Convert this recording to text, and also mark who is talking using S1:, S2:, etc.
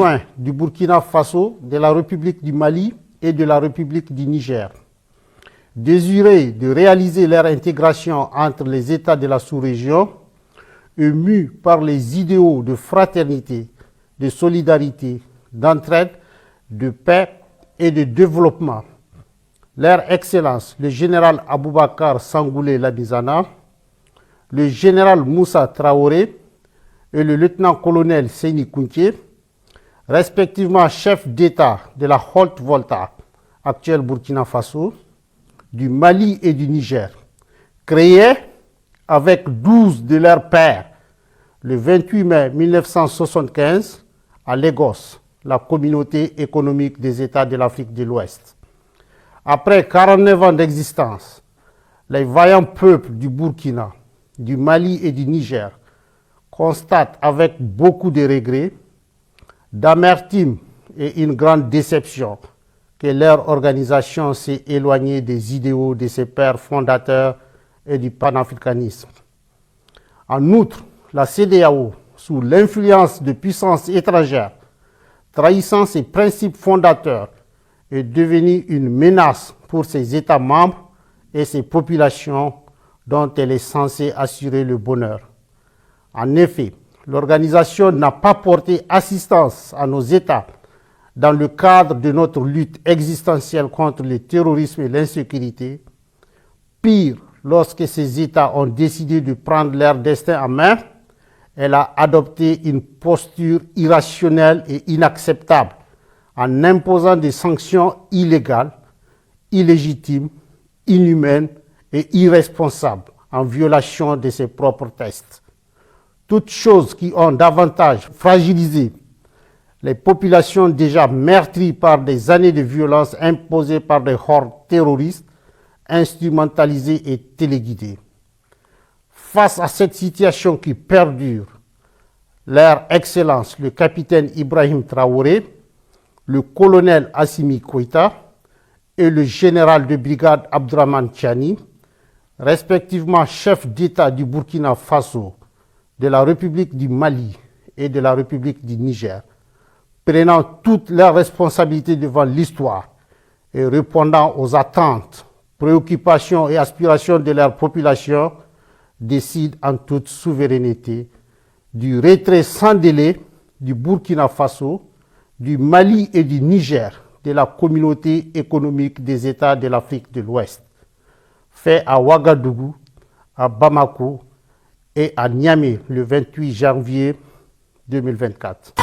S1: besoins du Burkina Faso, de la République du Mali et de la République du Niger. Désireux de réaliser leur intégration entre les États de la sous-région, émus par les idéaux de fraternité, de solidarité, d'entraide, de paix et de développement, Leur Excellence, le général Aboubakar Sangoulé Labizana, le général Moussa Traoré et le lieutenant-colonel Seyni Kounké, respectivement chef d'État de la Haute-Volta, actuelle Burkina Faso, du Mali et du Niger, créés avec 12 de leurs pairs le 28 mai 1975 à Lagos, la communauté économique des États de l'Afrique de l'Ouest. Après 49 ans d'existence, les vaillants peuples du Burkina, du Mali et du Niger constatent avec beaucoup de regrets, d'amertume et une grande déception que leur organisation s'est éloignée des idéaux de ses pères fondateurs et du panafricanisme. En outre, la CEDEAO, sous l'influence de puissances étrangères, trahissant ses principes fondateurs, est devenue une menace pour ses États membres et ses populations dont elle est censée assurer le bonheur. En effet, l'organisation n'a pas porté assistance à nos États dans le cadre de notre lutte existentielle contre le terrorisme et l'insécurité. Pire, lorsque ces États ont décidé de prendre leur destin en main, elle a adopté une posture irrationnelle et inacceptable en imposant des sanctions illégales, illégitimes, inhumaines et irresponsables en violation de ses propres textes. Toutes choses qui ont davantage fragilisé les populations déjà meurtries par des années de violence imposées par des hordes terroristes, instrumentalisées et téléguidées. Face à cette situation qui perdure, Leur Excellence, le capitaine Ibrahim Traoré, le colonel Assimi Koïta et le général de brigade Abdourahmane Tiani, respectivement chef d'État du Burkina Faso, de la République du Mali et de la République du Niger, prenant toutes leurs responsabilités devant l'histoire et répondant aux attentes, préoccupations et aspirations de leur population, décident en toute souveraineté du retrait sans délai du Burkina Faso, du Mali et du Niger de la communauté économique des États de l'Afrique de l'Ouest, fait à Ouagadougou, à Bamako et à Niamey le 28 janvier 2024.